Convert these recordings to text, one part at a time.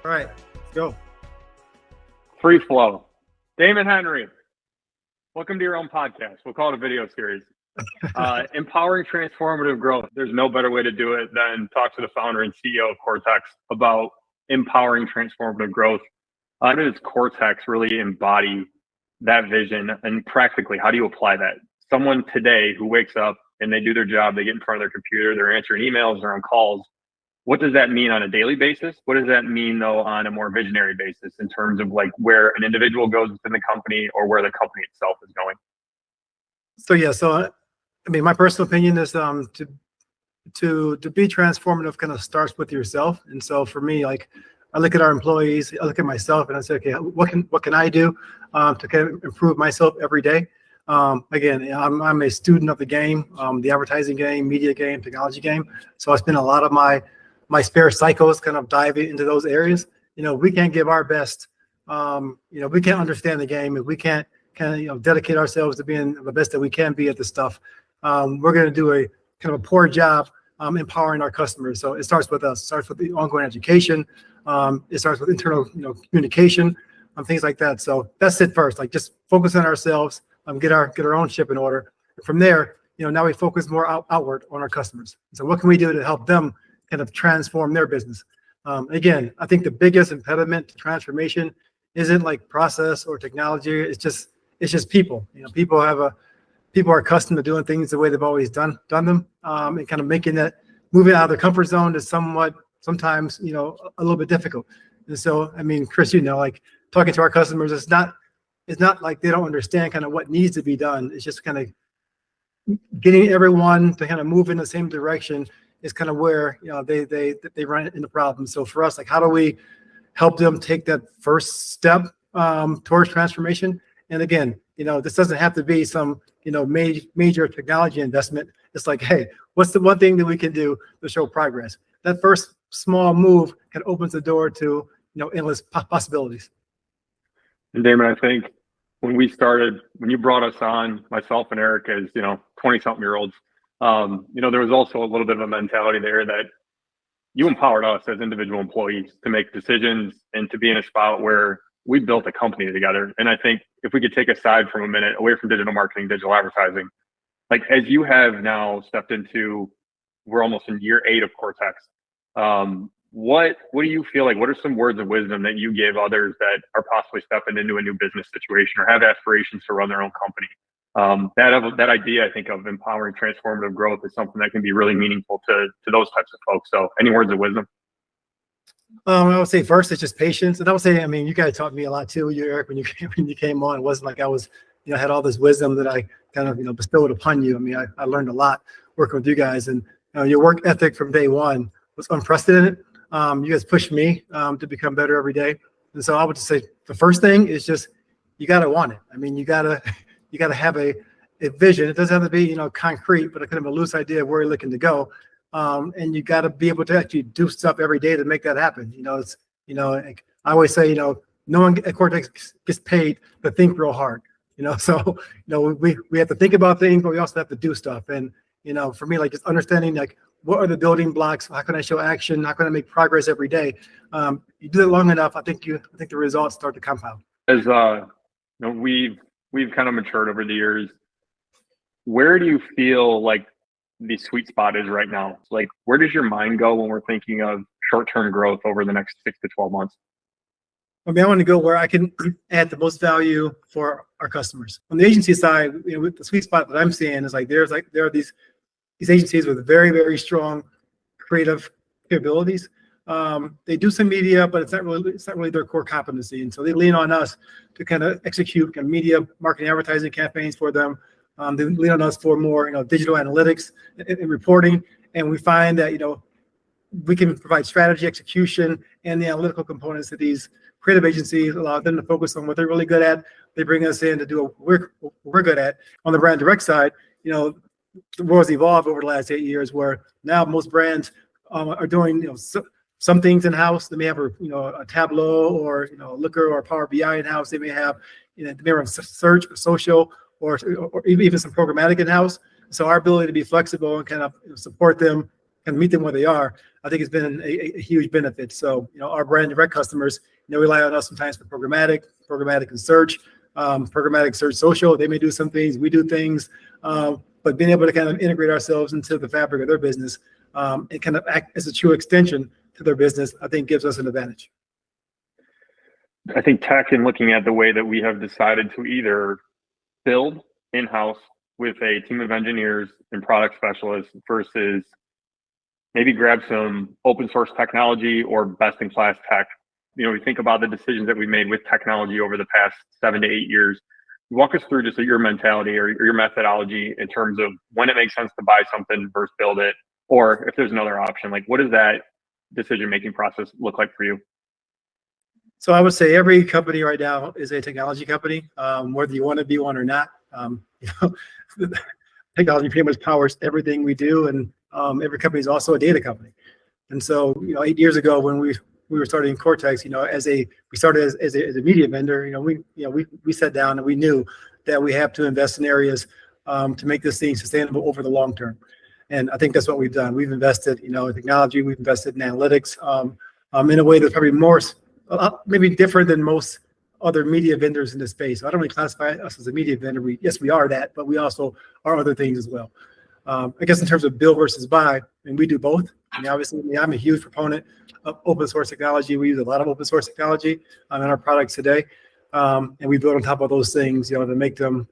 All right, let's go. Free flow. Damon Henry, welcome to your own podcast. We'll call it a video series. Empowering transformative growth. There's no better way to do it than talk to the founder and CEO of KORTX about empowering transformative growth. How does KORTX really embody that vision, and practically, how do you apply that? Someone today who wakes up and they do their job, they get in front of their computer, they're answering emails, they're on calls. What does that mean on a daily basis? What does that mean, though, on a more visionary basis in terms of like where an individual goes within the company or where the company itself is going? So I mean, my personal opinion is to be transformative kind of starts with yourself. And so for me, like, I look at our employees, I look at myself, and I say, okay, what can I do to kind of improve myself every day? Again, I'm a student of the game, the advertising game, media game, technology game. So I spend a lot of my spare cycles kind of diving into those areas. We can't give our best. We can't understand the game if we can't kind of dedicate ourselves to being the best that we can be at this stuff. We're going to do a kind of a poor job empowering our customers. So it starts with us. It starts with the ongoing education. It starts with internal communication, things like that. So that's it first. Like, just focus on ourselves, get our own ship in order. And from there, now we focus more outward on our customers. So what can we do to help them kind of transform their business? Again, I think the biggest impediment to transformation isn't like process or technology. It's just people. People are accustomed to doing things the way they've always done them, and kind of moving out of their comfort zone is sometimes a little bit difficult. And so, I mean, Chris, like, talking to our customers, it's not like they don't understand kind of what needs to be done. It's just kind of getting everyone to kind of move in the same direction is kind of where they run into problems. So for us, like, how do we help them take that first step towards transformation? And again, this doesn't have to be some major technology investment. It's like, hey, what's the one thing that we can do to show progress? That first small move kind of opens the door to endless possibilities. And Damon, I think when you brought us on, myself and Eric as 20-something-year-olds, there was also a little bit of a mentality there that you empowered us as individual employees to make decisions and to be in a spot where we built a company together. And I think if we could take aside from a minute away from digital marketing, digital advertising, like, as you have now stepped into, we're almost in year 8 of KORTX. What do you feel like? What are some words of wisdom that you give others that are possibly stepping into a new business situation or have aspirations to run their own company? That idea, I think, of empowering transformative growth is something that can be really meaningful to those types of folks. So any words of wisdom? I would say first, it's just patience. And I would say, I mean, you guys taught me a lot too, Eric, when you came on. It wasn't like I was, had all this wisdom that I kind of, bestowed upon you. I mean, I learned a lot working with you guys, and your work ethic from day one was unprecedented. You guys pushed me to become better every day. And so I would just say the first thing is just, you got to want it. I mean, you got to have a vision. It doesn't have to be, concrete, but a kind of a loose idea of where you're looking to go. And you got to be able to actually do stuff every day to make that happen. It's, like I always say, no one at KORTX gets paid to think real hard. So, we have to think about things, but we also have to do stuff. And, for me, like, just understanding, like, what are the building blocks? How can I show action? How can I make progress every day? You do it long enough, I think the results start to compound. As we've kind of matured over the years. Where do you feel like the sweet spot is right now? Like, where does your mind go when we're thinking of short-term growth over the next 6 to 12 months? I mean, I want to go where I can add the most value for our customers. On the agency side, with the sweet spot that I'm seeing is like there are these agencies with very, very strong creative capabilities. They do some media, but it's not really their core competency, and so they lean on us to kind of execute kind of media, marketing, advertising campaigns for them. They lean on us for more, digital analytics and reporting, and we find that we can provide strategy, execution, and the analytical components that these creative agencies allow them to focus on what they're really good at. They bring us in to do what we're good at. On the brand direct side, the world's evolved over the last 8 years, where now most brands are doing some things in house. They may have a Tableau or Looker or Power BI in house. They may have they may run search or social or even some programmatic in house. So our ability to be flexible and kind of support them kind of meet them where they are, I think it's been a huge benefit. So, our brand direct customers, rely on us sometimes for programmatic and search, programmatic search social. They may do some things, we do things, but being able to kind of integrate ourselves into the fabric of their business and kind of act as a true extension to their business, I think gives us an advantage. I think tech, and looking at the way that we have decided to either build in-house with a team of engineers and product specialists versus maybe grab some open source technology or best in class tech. We think about the decisions that we made with technology over the past 7 to 8 years. Walk us through just your mentality or your methodology in terms of when it makes sense to buy something versus build it, or if there's another option. Like, what does that decision-making process look like for you? So I would say every company right now is a technology company, whether you want to be one or not. Technology pretty much powers everything we do, and every company is also a data company. And so, 8 years ago when we were starting KORTX, we started as a media vendor. We sat down and we knew that we have to invest in areas to make this thing sustainable over the long term. And I think that's what we've done. We've invested, in technology. We've invested in analytics in a way that's probably more, maybe different than most other media vendors in this space. So I don't really classify us as a media vendor. Yes, we are that, but we also are other things as well. I guess in terms of build versus buy, and we do both. Obviously, I'm a huge proponent of open source technology. We use a lot of open source technology in our products today, and we build on top of those things, to make them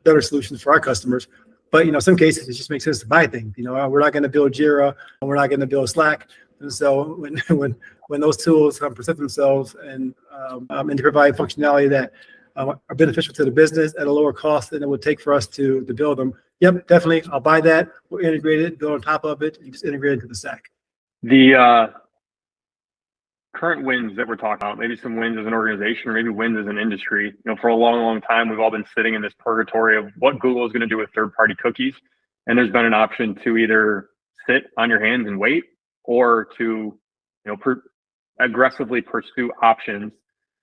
better solutions for our customers. But in some cases, it just makes sense to buy things. We're not going to build Jira, and we're not going to build Slack. And so when those tools present themselves and to provide functionality that are beneficial to the business at a lower cost than it would take for us to build them, yep, definitely, I'll buy that. We'll integrate it, build on top of it, and just integrate it into the stack. The current wins that we're talking about, maybe some wins as an organization or maybe wins as an industry, for a long, long time, we've all been sitting in this purgatory of what Google is going to do with third-party cookies. And there's been an option to either sit on your hands and wait, or to aggressively pursue options,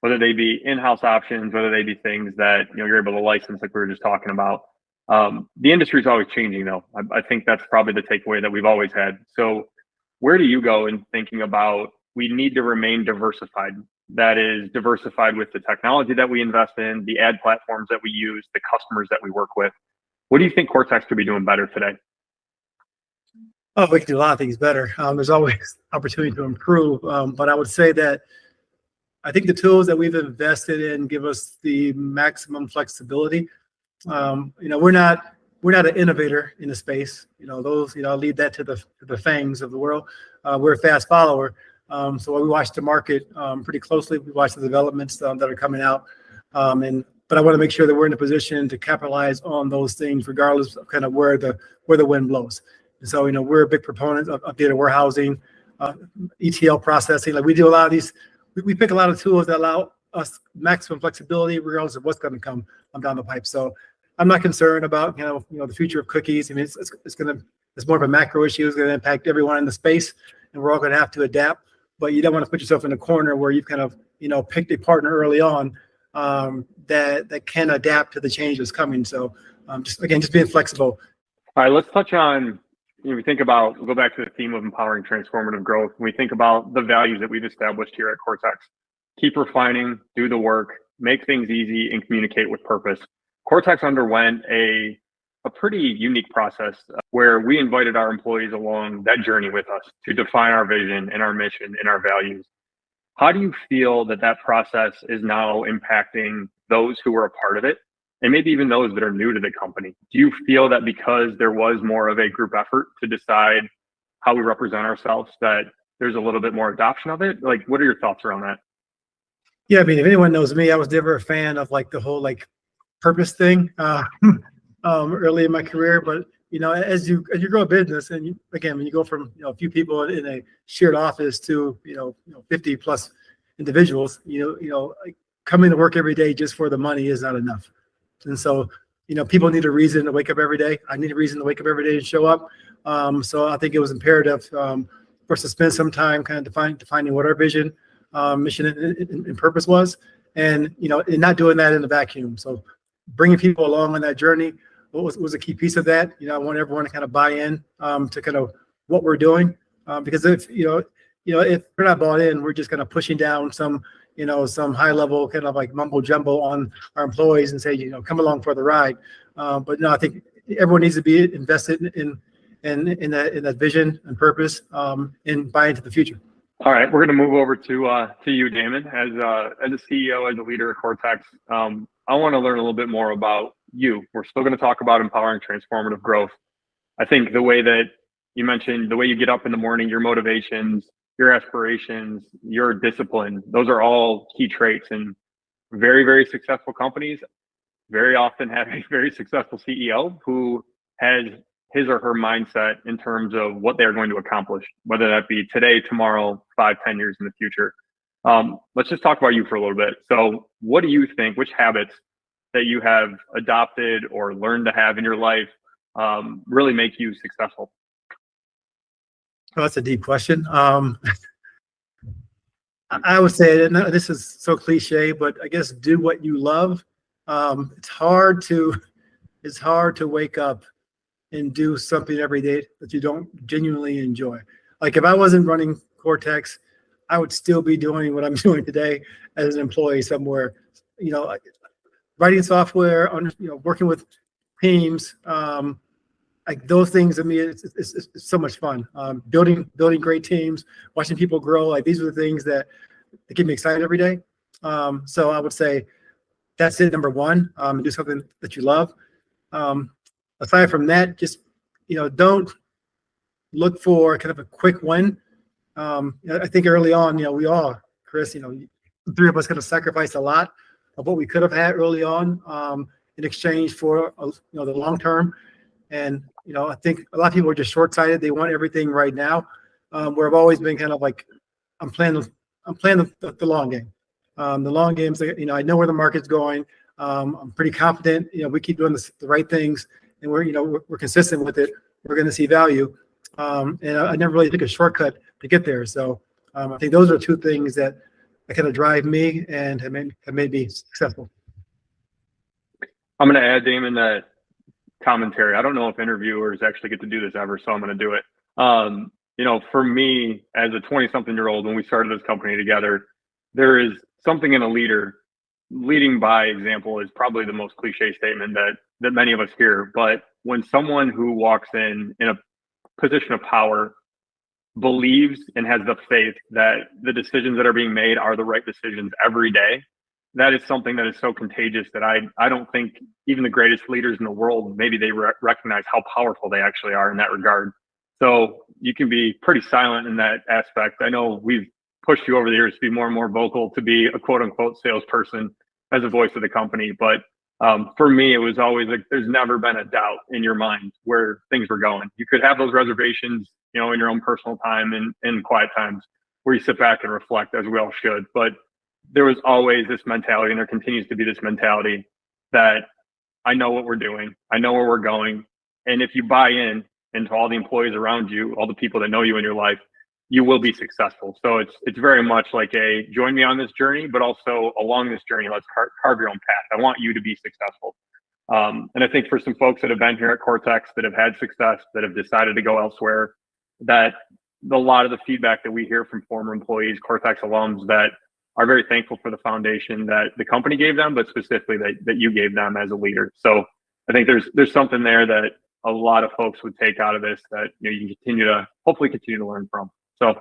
whether they be in-house options, whether they be things that you're able to license, like we were just talking about. The industry is always changing, though. I think that's probably the takeaway that we've always had. So where do you go in thinking about we need to remain diversified? That is diversified with the technology that we invest in, the ad platforms that we use, the customers that we work with. What do you think KORTX could be doing better today? Oh, we can do a lot of things better. There's always opportunity to improve. But I would say that I think the tools that we've invested in give us the maximum flexibility. We're not an innovator in the space. I'll leave that to the fangs of the world. We're a fast follower. So we watch the market pretty closely. We watch the developments that are coming out. But I want to make sure that we're in a position to capitalize on those things, regardless of kind of where the wind blows. And so, we're a big proponent of data warehousing, ETL processing. Like, we do a lot of these. We pick a lot of tools that allow us maximum flexibility, regardless of what's going to come down the pipe. So I'm not concerned about the future of cookies. I mean, it's more of a macro issue. It's going to impact everyone in the space, and we're all going to have to adapt. But you don't want to put yourself in a corner where you've kind of picked a partner early on that can adapt to the changes coming. So just being flexible. All right, let's touch on. We think about, we'll go back to the theme of empowering transformative growth. When we think about the values that we've established here at KORTX: keep refining, do the work, make things easy, and communicate with purpose. KORTX underwent a pretty unique process where we invited our employees along that journey with us to define our vision and our mission and our values. How do you feel that process is now impacting those who were a part of it, and maybe even those that are new to the company? Do you feel that because there was more of a group effort to decide how we represent ourselves, that there's a little bit more adoption of it? Like, what are your thoughts around that? Yeah, I mean, if anyone knows me, I was never a fan of the whole purpose thing early in my career. But as you grow a business, and when you go from a few people in a shared office to 50 plus individuals, coming to work every day just for the money is not enough. And so, people need a reason to wake up every day. I need a reason to wake up every day and show up. So I think it was imperative for us to spend some time kind of defining what our vision, mission, and purpose was, and and not doing that in a vacuum. So bringing people along on that journey was a key piece of that. I want everyone to kind of buy in to kind of what we're doing. Because if if we're not bought in, we're just kind of pushing down some high level kind of like mumbo jumbo on our employees and say, come along for the ride. But no, I think everyone needs to be invested in that vision and purpose, and buy into the future. All right, we're going to move over to you, Damon, as a CEO, as a leader at KORTX. I want to learn a little bit more about you. We're still going to talk about empowering transformative growth. I think the way that you mentioned, the way you get up in the morning, your motivations, your aspirations, your discipline, those are all key traits. And very, very successful companies very often have a very successful CEO who has his or her mindset in terms of what they're going to accomplish, whether that be today, tomorrow, 5, 10 years in the future. Let's just talk about you for a little bit. So what do you think, which habits that you have adopted or learned to have in your life really make you successful? Oh, that's a deep question. I would say, and this is so cliche, but I guess do what you love. It's hard to wake up and do something every day that you don't genuinely enjoy. Like if I wasn't running KORTX, I would still be doing what I'm doing today as an employee somewhere. Writing software, working with teams. Like those things, I mean, it's so much fun. Building great teams, watching people grow. Like these are the things that get me excited every day. So I would say that's it. Number one, do something that you love. Aside from that, just don't look for kind of a quick win. I think early on, we all, Chris, the three of us kind of sacrificed a lot of what we could have had early on in exchange for the long term. And I think a lot of people are just short-sighted. They want everything right now. Where I've always been kind of like, I'm playing the long game. The long game's, I know where the market's going. I'm pretty confident. We keep doing the right things, and we're consistent with it. We're going to see value. And I never really took a shortcut to get there. So I think those are two things that kind of drive me and have made me successful. I'm going to add, Damon, that commentary. I don't know if interviewers actually get to do this ever, so I'm going to do it. For me, as a 20-something-year-old, when we started this company together, there is something in a leader. Leading by example is probably the most cliche statement that many of us hear. But when someone who walks in a position of power believes and has the faith that the decisions that are being made are the right decisions every day, that is something that is so contagious that I don't think even the greatest leaders in the world, maybe they recognize how powerful they actually are in that regard. So you can be pretty silent in that aspect. I know we've pushed you over the years to be more and more vocal, to be a quote unquote salesperson as a voice of the company. But for me, it was always like, there's never been a doubt in your mind where things were going. You could have those reservations, in your own personal time and in quiet times where you sit back and reflect, as we all should. But there was always this mentality, and there continues to be this mentality that I know what we're doing. I know where we're going. And if you buy into all the employees around you, all the people that know you in your life, you will be successful. So it's very much like a join me on this journey, but also along this journey, let's carve your own path. I want you to be successful. And I think for some folks that have been here at KORTX, that have had success, that have decided to go elsewhere, that a lot of the feedback that we hear from former employees, KORTX alums, that are very thankful for the foundation that the company gave them, but specifically that you gave them as a leader. So I think there's something there that a lot of folks would take out of this that you can hopefully continue to learn from. So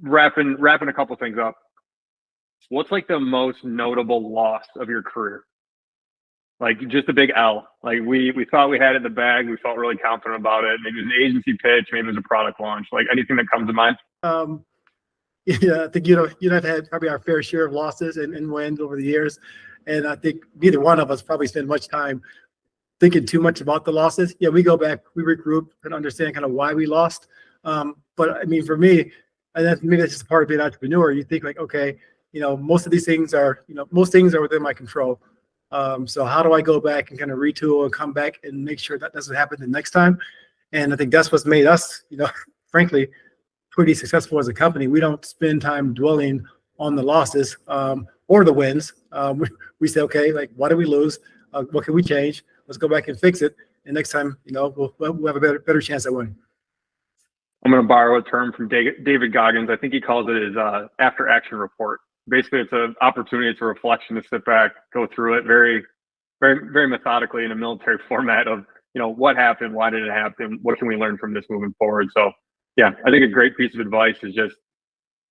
wrapping a couple things up, what's like the most notable loss of your career? Like just a big L. Like we thought we had it in the bag. We felt really confident about it. Maybe it was an agency pitch. Maybe it was a product launch. Like anything that comes to mind. Yeah, I think I've had probably our fair share of losses and wins over the years, and I think neither one of us probably spend much time thinking too much about the losses. Yeah, we go back, we regroup, and understand kind of why we lost. But I mean, for me, and maybe that's just part of being an entrepreneur. You think like, okay, most of these things are, most things are within my control. So how do I go back and kind of retool and come back and make sure that doesn't happen the next time? And I think that's what's made us, frankly, pretty successful as a company. We don't spend time dwelling on the losses or the wins. We say, okay, like, why did we lose? What can we change? let's go back and fix it. And next time, we'll have a better chance at winning. I'm going to borrow a term from David Goggins. I think he calls it his after action report. Basically, it's an opportunity, it's a reflection to sit back, go through it very, very, very methodically in a military format of, what happened, why did it happen, what can we learn from this moving forward. So yeah, I think a great piece of advice is just,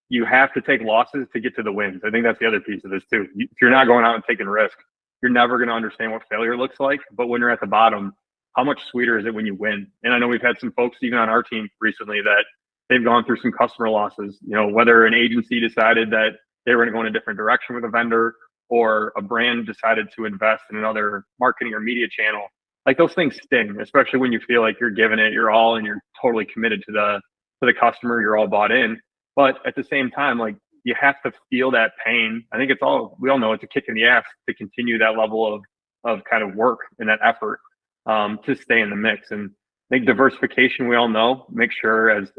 you have to take losses to get to the wins. I think that's the other piece of this too. If you're not going out and taking risk, you're never going to understand what failure looks like. But when you're at the bottom, how much sweeter is it when you win? And I know we've had some folks even on our team recently that they've gone through some customer losses, whether an agency decided that they were going to go in a different direction with a vendor, or a brand decided to invest in another marketing or media channel. Like, those things sting, especially when you feel like you're giving it your all and you're totally committed to the customer, you're all bought in. But at the same time, like, you have to feel that pain. I think we all know it's a kick in the ass to continue that level of kind of work and that effort to stay in the mix. And I think diversification, we all know, make sure as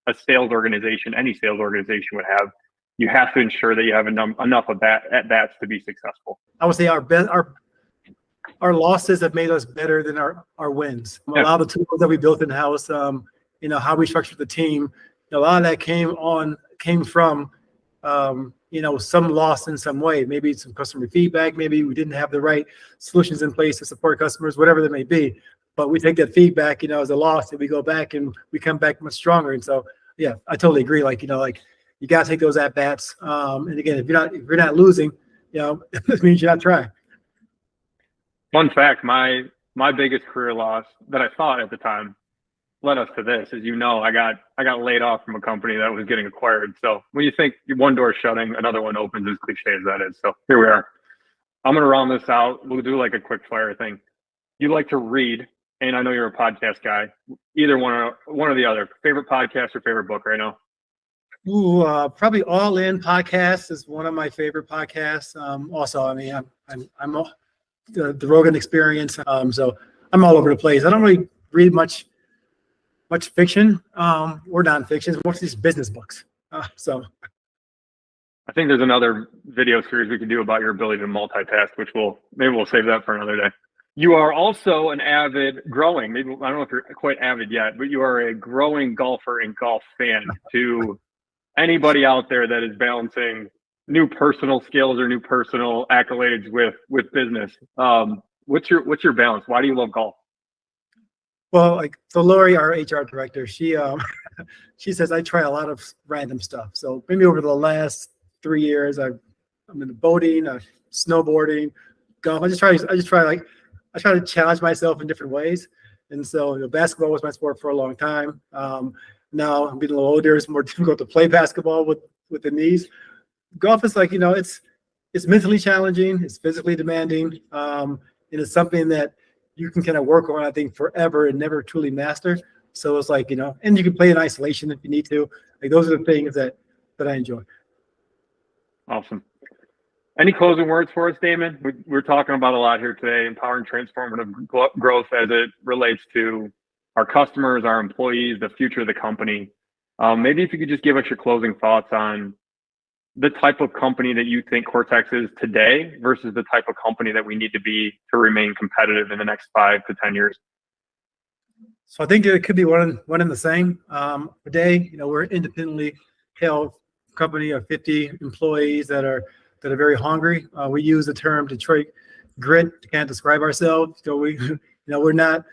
a sales organization, any sales organization would have, you have to ensure that you have enough at bats to be successful. I would say our losses have made us better than our wins. Yeah. A lot of the tools that we built in house, how we structured the team, a lot of that came from some loss in some way. Maybe some customer feedback, maybe we didn't have the right solutions in place to support customers, whatever that may be. But we take that feedback, as a loss, and we go back and we come back much stronger. And so, yeah, I totally agree. You got to take those at bats. And again, if you're not losing, it means you're not trying. Fun fact: my biggest career loss that I thought at the time led us to this. As I got laid off from a company that was getting acquired. So when you think one door is shutting, another one opens, as cliche as that is. So here we are. I'm going to round this out. We'll do like a quick fire thing. You like to read, and I know you're a podcast guy. Either one or the other. Favorite podcast or favorite book right now? Ooh, probably All In Podcast is one of my favorite podcasts. Also, I'm the Rogan Experience. So I'm all over the place. I don't really read much fiction or nonfiction. It's mostly just business books. So I think there's another video series we can do about your ability to multitask, which maybe we'll save that for another day. You are also an avid growing, maybe, I don't know if you're quite avid yet, but you are a growing golfer and golf fan. To anybody out there that is balancing new personal skills or new personal accolades with business, what's your balance? Why do you love golf? Well, so Lori, our HR director, she says I try a lot of random stuff. So maybe over the last 3 years, I'm into boating, snowboarding, golf. I just try to challenge myself in different ways. And so basketball was my sport for a long time. Now I'm getting a little older. It's more difficult to play basketball with the knees. Golf is it's mentally challenging. It's physically demanding. And it's something that you can kind of work on, I think, forever and never truly master. So it's and you can play in isolation if you need to. Those are the things that I enjoy. Awesome. Any closing words for us, Damon? We're talking about a lot here today, empowering transformative growth as it relates to our customers, our employees, the future of the company. Maybe if you could just give us your closing thoughts on the type of company that you think KORTX is today versus the type of company that we need to be to remain competitive in the next 5 to 10 years. So I think it could be one and the same. Today, we're an independently held company of 50 employees that are very hungry. We use the term Detroit grit to kind of describe ourselves. So we're not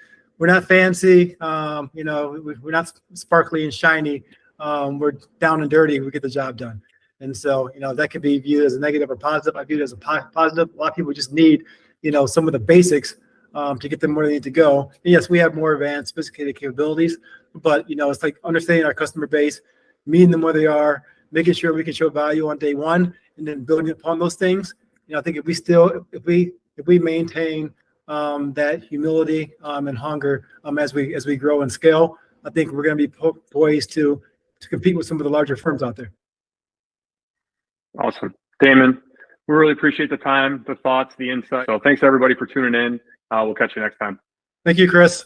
fancy. We're not sparkly and shiny. We're down and dirty. We get the job done. And so, that could be viewed as a negative or positive. I view it as a positive. A lot of people just need, some of the basics to get them where they need to go. And yes, we have more advanced, sophisticated capabilities, but, it's like understanding our customer base, meeting them where they are, making sure we can show value on day one, and then building upon those things. I think if we maintain that humility and hunger as we grow and scale, I think we're going to be poised to compete with some of the larger firms out there. Awesome. Damon, we really appreciate the time, the thoughts, the insight. So thanks everybody for tuning in. We'll catch you next time. Thank you, Chris.